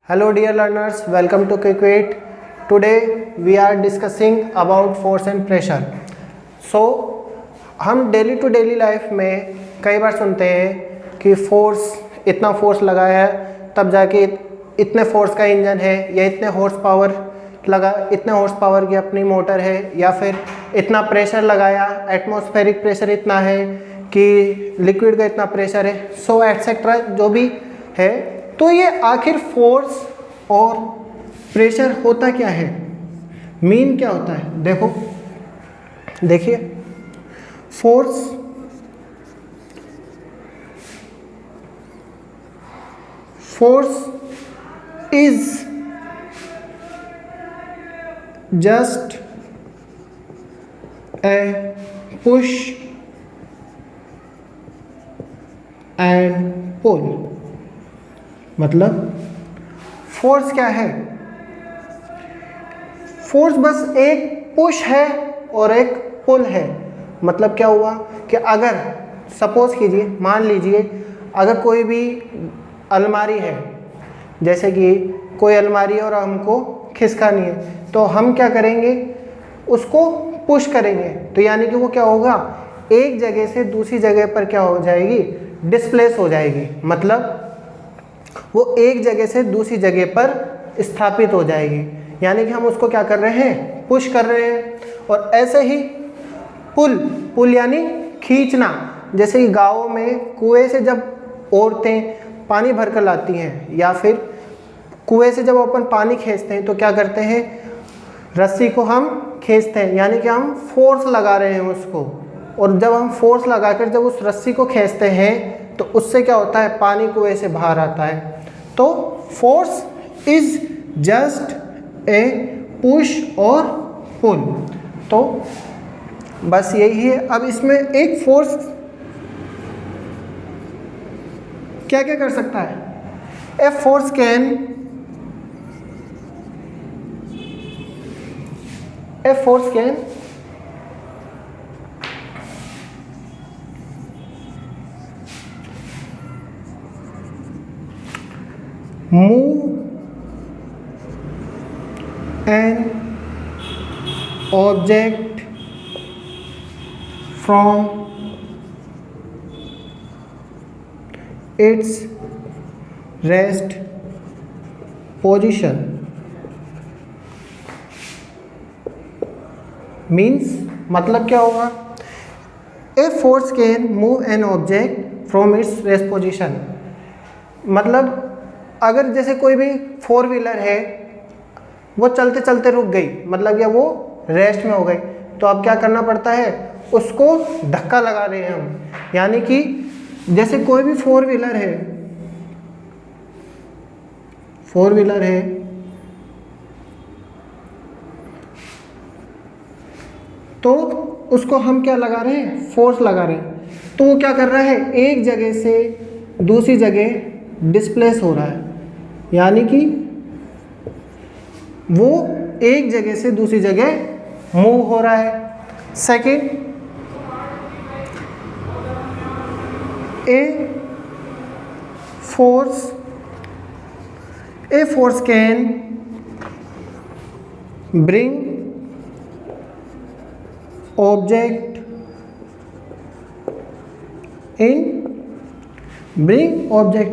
Hello dear learners, welcome to Cricket. Today we are discussing about force and pressure. So हम daily to daily life में कई बार सुनते हैं कि force, इतना फोर्स लगाया है तब जाके इतने फोर्स का इंजन है, या इतने हॉर्स पावर लगा, इतने हॉर्स पावर की अपनी मोटर है, या फिर इतना प्रेशर लगाया, एटमॉस्फेरिक प्रेशर इतना है कि लिक्विड का इतना प्रेशर है, सो एटसेट्रा जो भी है। तो ये आखिर फोर्स और प्रेशर होता क्या है, मीन क्या होता है? देखिए force is just a push and pull. मतलब फोर्स क्या है? फोर्स बस एक पुश है और एक पुल है। मतलब क्या हुआ कि अगर सपोज कीजिए, मान लीजिए अगर कोई भी अलमारी है, जैसे कि कोई अलमारी है और हमको खिसकानी है, तो हम क्या करेंगे, उसको पुश करेंगे। तो यानी कि वो क्या होगा, एक जगह से दूसरी जगह पर क्या हो जाएगी, डिस्प्लेस हो जाएगी। मतलब वो एक जगह से दूसरी जगह पर स्थापित हो जाएगी, यानी कि हम उसको क्या कर रहे हैं, पुश कर रहे हैं। और ऐसे ही पुल यानी खींचना। जैसे कि गाँवों में कुएं से जब औरतें पानी भर कर लाती हैं, या फिर कुएं से जब अपन पानी खींचते हैं, तो क्या करते हैं, रस्सी को हम खींचते हैं, यानी कि हम फोर्स लगा रहे हैं उसको। और जब हम फोर्स लगाकर जब उस रस्सी को खींचते हैं, तो उससे क्या होता है, पानी कुएं से बाहर आता है। तो force is just a push और पुल। तो बस यही है। अब इसमें एक फोर्स क्या क्या कर सकता है? A force can move an object from its rest position। Means मतलब क्या होगा, a force can move an object from its rest position. मतलब अगर जैसे कोई भी फोर व्हीलर है, वो चलते चलते रुक गई, मतलब या वो रेस्ट में हो गई, तो अब क्या करना पड़ता है, उसको धक्का लगा रहे हैं हम। यानी कि जैसे कोई भी फोर व्हीलर है तो उसको हम क्या लगा रहे हैं, फोर्स लगा रहे हैं। तो वो क्या कर रहा है, एक जगह से दूसरी जगह डिस्प्लेस हो रहा है, यानी कि वो एक जगह से दूसरी जगह मूव हो रहा है। Second, a force can bring object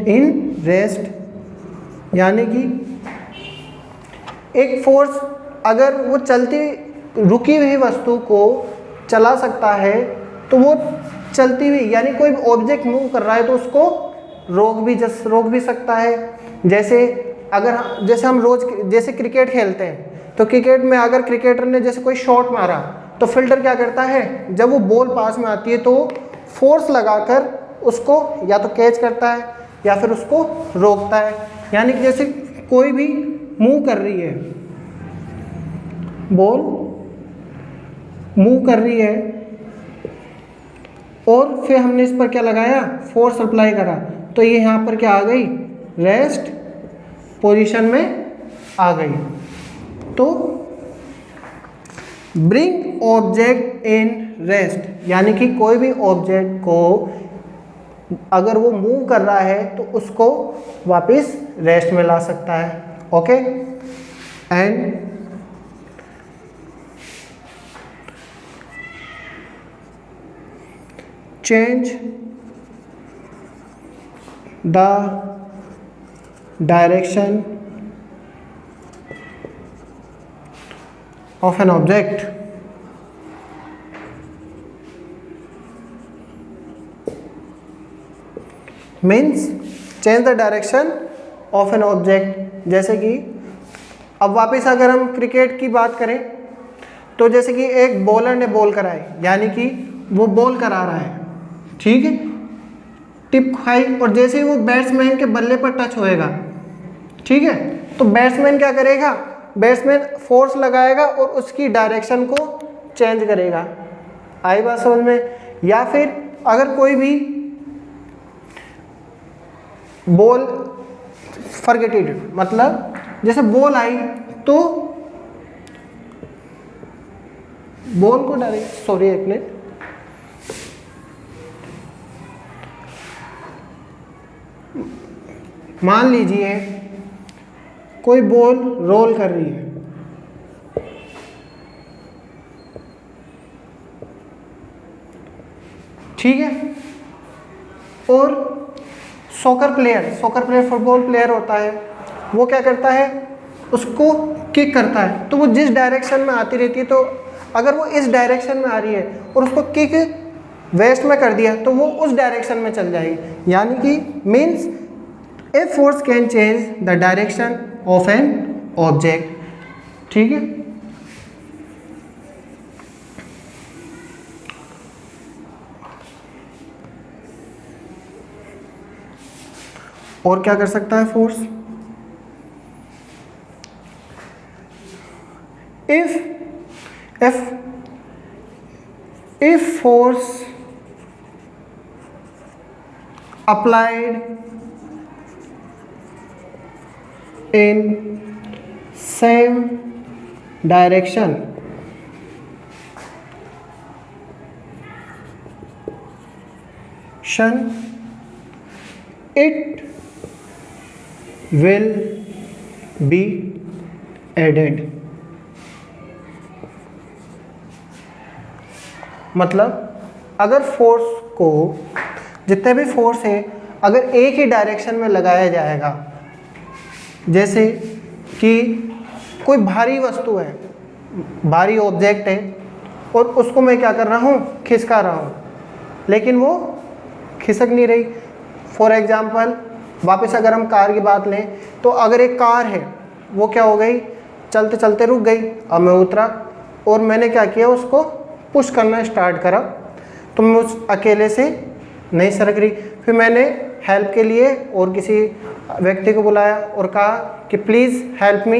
in rest. यानी कि एक फोर्स अगर वो चलती रुकी हुई वस्तु को चला सकता है, तो वो चलती हुई, यानी कोई ऑब्जेक्ट मूव कर रहा है तो उसको रोक भी सकता है। जैसे हम रोज जैसे क्रिकेट खेलते हैं, तो क्रिकेट में अगर क्रिकेटर ने जैसे कोई शॉट मारा, तो फील्डर क्या करता है, जब वो बॉल पास में आती है तो फोर्स लगाकर उसको या तो कैच करता है या फिर उसको रोकता है। यानी कि जैसे कोई भी मूव कर रही है, बॉल मूव कर रही है, और फिर हमने इस पर क्या लगाया, फोर्स अप्लाई करा, तो ये यहाँ पर क्या आ गई, रेस्ट पोजीशन में आ गई। तो ब्रिंग ऑब्जेक्ट इन रेस्ट, यानी कि कोई भी ऑब्जेक्ट को अगर वो मूव कर रहा है तो उसको वापस रेस्ट में ला सकता है। Okay, and change the direction of an object means change the direction of an object। जैसे कि अब वापस अगर हम क्रिकेट की बात करें तो जैसे कि एक बॉलर ने बॉल कराई, यानी कि वो बॉल करा रहा है, ठीक है, टिप खाई, और जैसे ही वो बैट्समैन के बल्ले पर टच होएगा, ठीक है, तो बैट्समैन क्या करेगा, बैट्समैन फोर्स लगाएगा और उसकी डायरेक्शन को चेंज करेगा। आई बात समझ में? या फिर अगर कोई भी बॉल फॉरगेट इट, मतलब जैसे बॉल आई तो बॉल को डायरेक्ट, सॉरी एक मिनट, मान लीजिए कोई बॉल रोल कर रही है, ठीक है, और सॉकर प्लेयर फुटबॉल प्लेयर होता है, वो क्या करता है, उसको किक करता है, तो वो जिस डायरेक्शन में आती रहती है, तो अगर वो इस डायरेक्शन में आ रही है और उसको किक वेस्ट में कर दिया तो वो उस डायरेक्शन में चल जाएगी। यानी कि means a force can change the direction of an object, ठीक है। और क्या कर सकता है force? if force applied in same direction it will be added। मतलब अगर फोर्स को, जितने भी फोर्स है, अगर एक ही डायरेक्शन में लगाया जाएगा, जैसे कि कोई भारी वस्तु है, भारी ऑब्जेक्ट है, और उसको मैं क्या कर रहा हूँ, खिसका रहा हूँ, लेकिन वो खिसक नहीं रही। फॉर एग्जांपल वापस अगर हम कार की बात लें तो अगर एक कार है, वो क्या हो गई, चलते चलते रुक गई, अब मैं उतरा और मैंने क्या किया, उसको पुश करना स्टार्ट करा, तो मैं उस अकेले से नहीं सरक रही। फिर मैंने हेल्प के लिए और किसी व्यक्ति को बुलाया और कहा कि प्लीज़ हेल्प मी,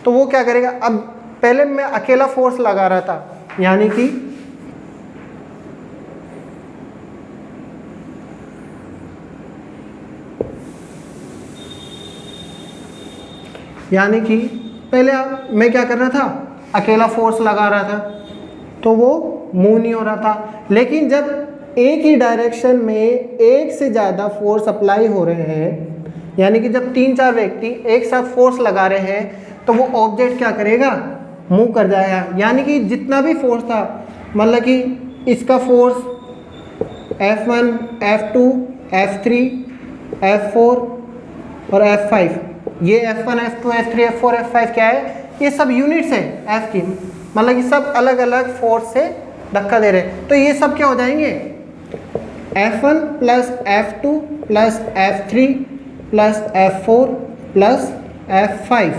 तो वो क्या करेगा, अब पहले मैं अकेला फोर्स लगा रहा था, यानी कि पहले मैं क्या कर रहा था, अकेला फोर्स लगा रहा था, तो वो मूव नहीं हो रहा था। लेकिन जब एक ही डायरेक्शन में एक से ज़्यादा फोर्स अप्लाई हो रहे हैं, यानी कि जब 3-4 व्यक्ति एक साथ फोर्स लगा रहे हैं, तो वो ऑब्जेक्ट क्या करेगा, मूव कर जाएगा। यानी कि जितना भी फोर्स था, मतलब कि इसका force F1, F2, F3, F4 और F5, ये F1, F2, F3, F4, F5 क्या है, ये सब यूनिट्स है F की, मतलब कि सब अलग अलग फोर्स से धक्का दे रहे हैं। तो ये सब क्या हो जाएंगे, F1 plus F2 plus F3 plus F4 plus F5,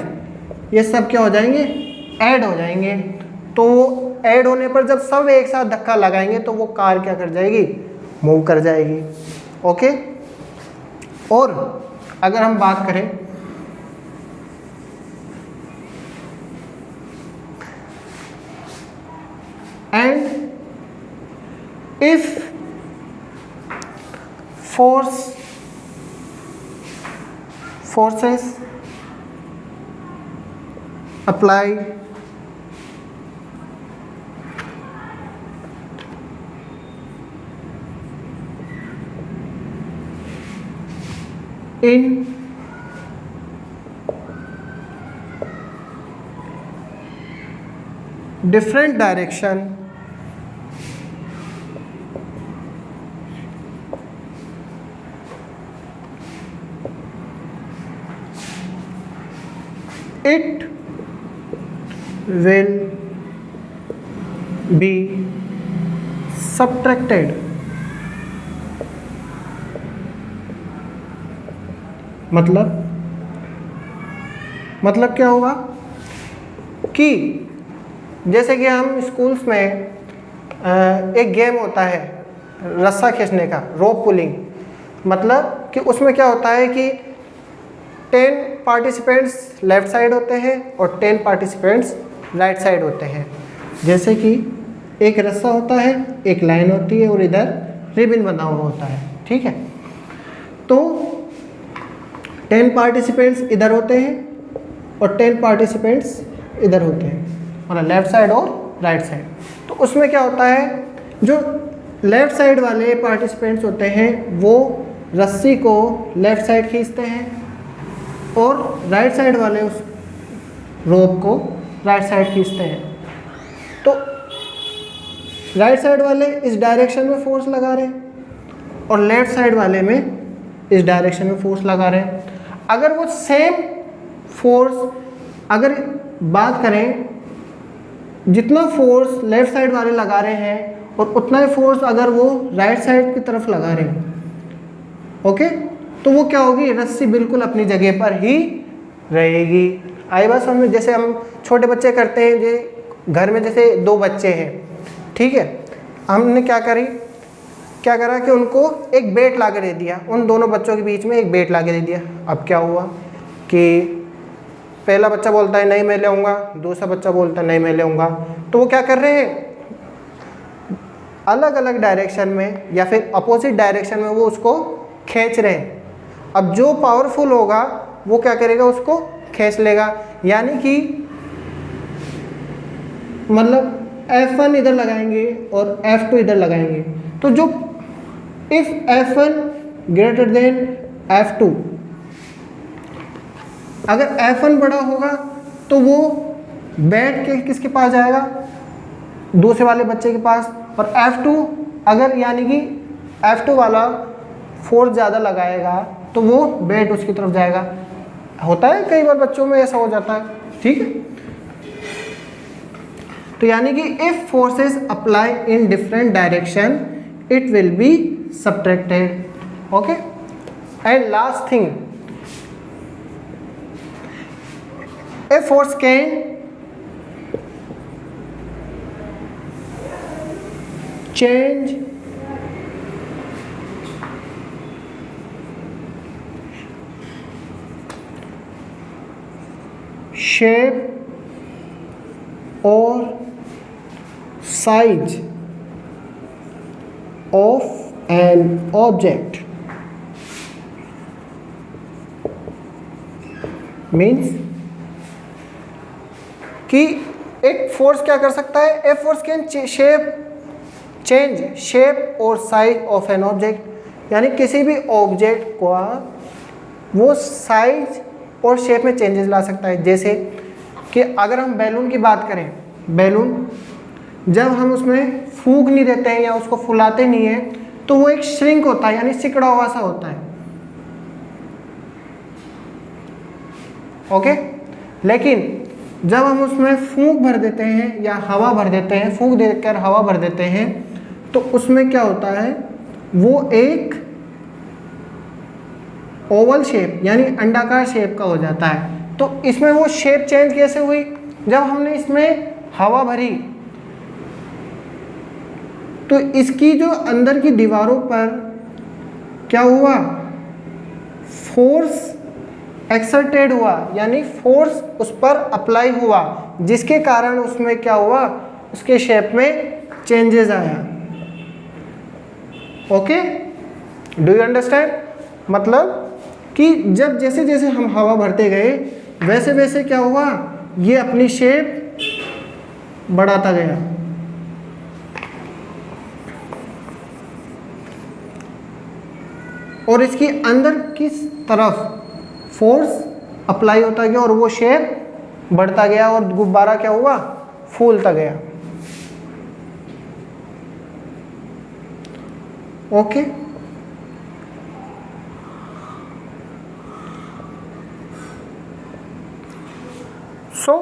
ये सब क्या हो जाएंगे, ऐड हो जाएंगे। तो ऐड होने पर जब सब एक साथ धक्का लगाएंगे तो वो कार क्या कर जाएगी, मूव कर जाएगी। ओके। और अगर हम बात करें and if forces applied in different direction it will be subtracted। मतलब क्या होगा कि जैसे कि हम स्कूल्स में एक गेम होता है रस्सा खींचने का, रोप पुलिंग। मतलब कि उसमें क्या होता है कि 10 पार्टिसिपेंट्स लेफ्ट साइड होते हैं और 10 पार्टिसिपेंट्स राइट साइड होते हैं। जैसे कि एक रस्सा होता है, एक लाइन होती है और इधर रिबन बना हुआ होता है, ठीक है। तो 10 पार्टिसिपेंट्स इधर होते हैं और 10 पार्टिसिपेंट्स इधर होते हैं, मतलब लेफ्ट साइड और राइट साइड। तो उसमें क्या होता है, जो लेफ्ट साइड वाले पार्टिसिपेंट्स होते हैं वो रस्सी को लेफ्ट साइड खींचते हैं और राइट साइड वाले उस रोप को राइट साइड खींचते हैं। तो राइट साइड वाले इस डायरेक्शन में फोर्स लगा रहे हैं और लेफ्ट साइड वाले में इस डायरेक्शन में फोर्स लगा रहे हैं। अगर वो सेम फोर्स, अगर बात करें जितना फोर्स लेफ्ट साइड वाले लगा रहे हैं और उतना ही फोर्स अगर वो राइट साइड की तरफ लगा रहे हैं, ओके, तो वो क्या होगी, रस्सी बिल्कुल अपनी जगह पर ही रहेगी। आई बात समझ में? जैसे हम छोटे बच्चे करते हैं, जो घर में जैसे 2 बच्चे हैं, ठीक है, हमने क्या करा कि उनको एक बेट ला के दे दिया, उन दोनों बच्चों के बीच में एक बेट ला के दे दिया। अब क्या हुआ कि पहला बच्चा बोलता है नहीं मैं ले आऊँगा, दूसरा बच्चा बोलता है नहीं मैं ले आऊँगा। तो वो क्या कर रहे हैं, अलग अलग डायरेक्शन में या फिर अपोजिट डायरेक्शन में वो उसको खींच रहे हैं। अब जो पावरफुल होगा वो क्या करेगा, उसको खींच लेगा। यानी कि मतलब F1 इधर लगाएंगे और F2 इधर लगाएंगे, तो जो if F1 greater than F2, अगर F1 बड़ा होगा तो वो बैठ के किसके पास जाएगा, दूसरे वाले बच्चे के पास। और F2 अगर यानी कि F2 वाला फोर्स ज़्यादा लगाएगा तो वो बैट उसकी तरफ जाएगा। होता है कई बार बच्चों में ऐसा हो जाता है, ठीक है। तो यानी कि if forces apply in different direction it will be subtracted, okay. And last thing, a force can change shape or size of an object, means कि एक फोर्स क्या कर सकता है, a force can change shape और size of an object, यानी किसी भी ऑब्जेक्ट को वो साइज और शेप में चेंजेस ला सकता है। जैसे कि अगर हम बैलून की बात करें, बैलून जब हम उसमें फूंक नहीं देते हैं या उसको फुलाते नहीं हैं तो वो एक श्रिंक होता है, यानी सिकड़ा हुआ सा होता है, ओके। लेकिन जब हम उसमें फूंक भर देते हैं या हवा भर देते हैं, फूंक देकर हवा भर देते हैं, तो उसमें क्या होता है, वो एक ओवल शेप यानी अंडाकार शेप का हो जाता है। तो इसमें वो शेप चेंज कैसे हुई, जब हमने इसमें हवा भरी तो इसकी जो अंदर की दीवारों पर क्या हुआ, फोर्स एक्सर्टेड हुआ, यानी फोर्स उस पर अप्लाई हुआ, जिसके कारण उसमें क्या हुआ, उसके शेप में चेंजेस आया, ओके। Do you understand? मतलब कि जब जैसे जैसे हम हवा भरते गए वैसे वैसे क्या हुआ, ये अपनी शेप बढ़ाता गया। और इसकी अंदर किस तरफ फोर्स अप्लाई होता गया और वो शेप बढ़ता गया और गुब्बारा क्या हुआ, फूलता गया। ओके, सो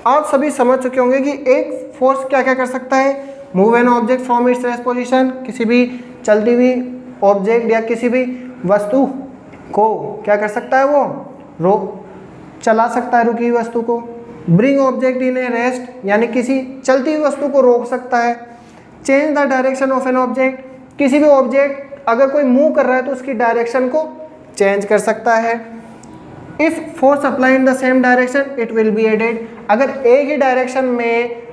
आप सभी समझ चुके होंगे कि एक फोर्स क्या क्या कर सकता है। Move an object from its rest position, किसी भी चलती हुई ऑब्जेक्ट या किसी भी वस्तु को क्या कर सकता है, वो चला सकता है रुकी हुई वस्तु को। Bring object in A rest, यानी किसी चलती हुई वस्तु को रोक सकता है। Change the direction of an object, किसी भी ऑब्जेक्ट अगर कोई मूव कर रहा है तो उसकी डायरेक्शन को चेंज कर सकता है। If force apply in the same direction it will be added, अगर एक ही डायरेक्शन में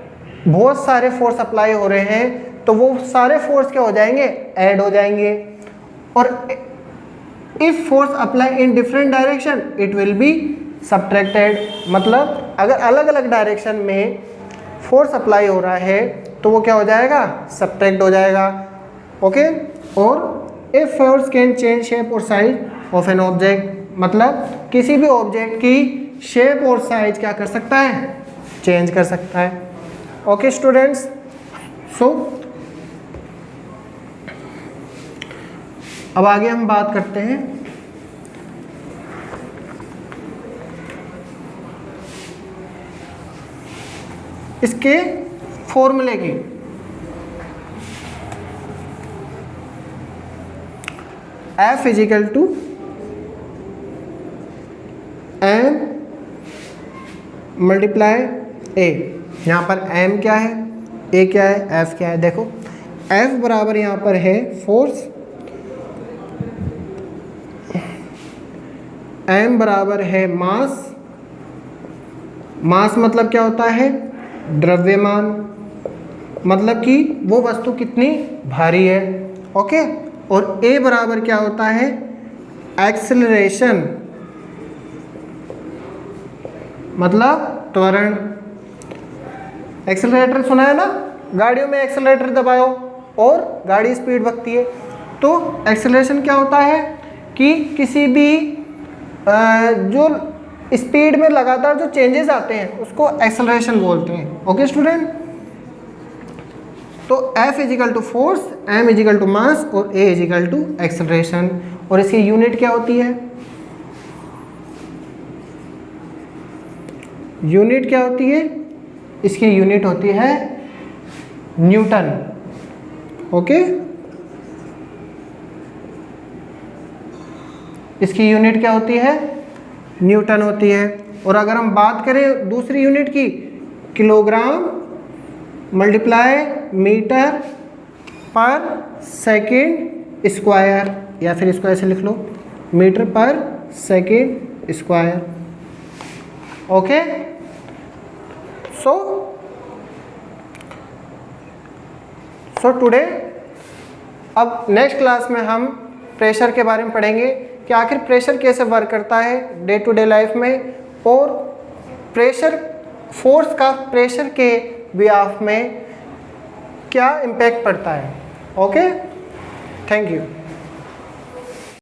बहुत सारे फोर्स अप्लाई हो रहे हैं तो वो सारे फोर्स क्या हो जाएंगे, ऐड हो जाएंगे। और if force apply in different direction it will be subtracted, मतलब अगर अलग अलग डायरेक्शन में फोर्स अप्लाई हो रहा है तो वो क्या हो जाएगा, सब्ट्रैक्ट हो जाएगा। ओके, और if force can change shape और साइज ऑफ एन ऑब्जेक्ट, मतलब किसी भी ऑब्जेक्ट की शेप और साइज क्या कर सकता है, चेंज कर सकता है। ओके स्टूडेंट्स, सो अब आगे हम बात करते हैं इसके फॉर्मूले की। F equal to M multiply A, यहाँ पर M क्या है, A क्या है, F क्या है। देखो F बराबर यहाँ पर है फोर्स, M बराबर है मास, मास मतलब क्या होता है, द्रव्यमान, मतलब कि वो वस्तु कितनी भारी है। ओके, और A बराबर क्या होता है, एक्सेलरेशन, मतलब त्वरण। एक्सेलरेटर सुना है ना, गाड़ियों में एक्सेलरेटर दबाओ और गाड़ी स्पीड बढ़ती है। तो एक्सेलरेशन क्या होता है कि किसी भी जो स्पीड में लगातार जो चेंजेस आते हैं उसको एक्सेलरेशन बोलते हैं। ओके स्टूडेंट, तो F equal to force, M equal to mass और A इजिकल टू एक्सेलरेशन। और इसकी यूनिट क्या होती है, यूनिट क्या होती है, इसकी यूनिट होती है न्यूटन। ओके, इसकी यूनिट क्या होती है, न्यूटन होती है। और अगर हम बात करें दूसरी यूनिट की, किलोग्राम मल्टीप्लाई मीटर पर सेकेंड स्क्वायर, या फिर इसको ऐसे लिख लो, मीटर पर second square. Okay, so today, अब नेक्स्ट क्लास में हम प्रेशर के बारे में पढ़ेंगे कि आखिर प्रेशर कैसे वर्क करता है डे टू डे लाइफ में, और प्रेशर फोर्स का प्रेशर के बिहाफ में क्या इम्पैक्ट पड़ता है। Okay, thank you.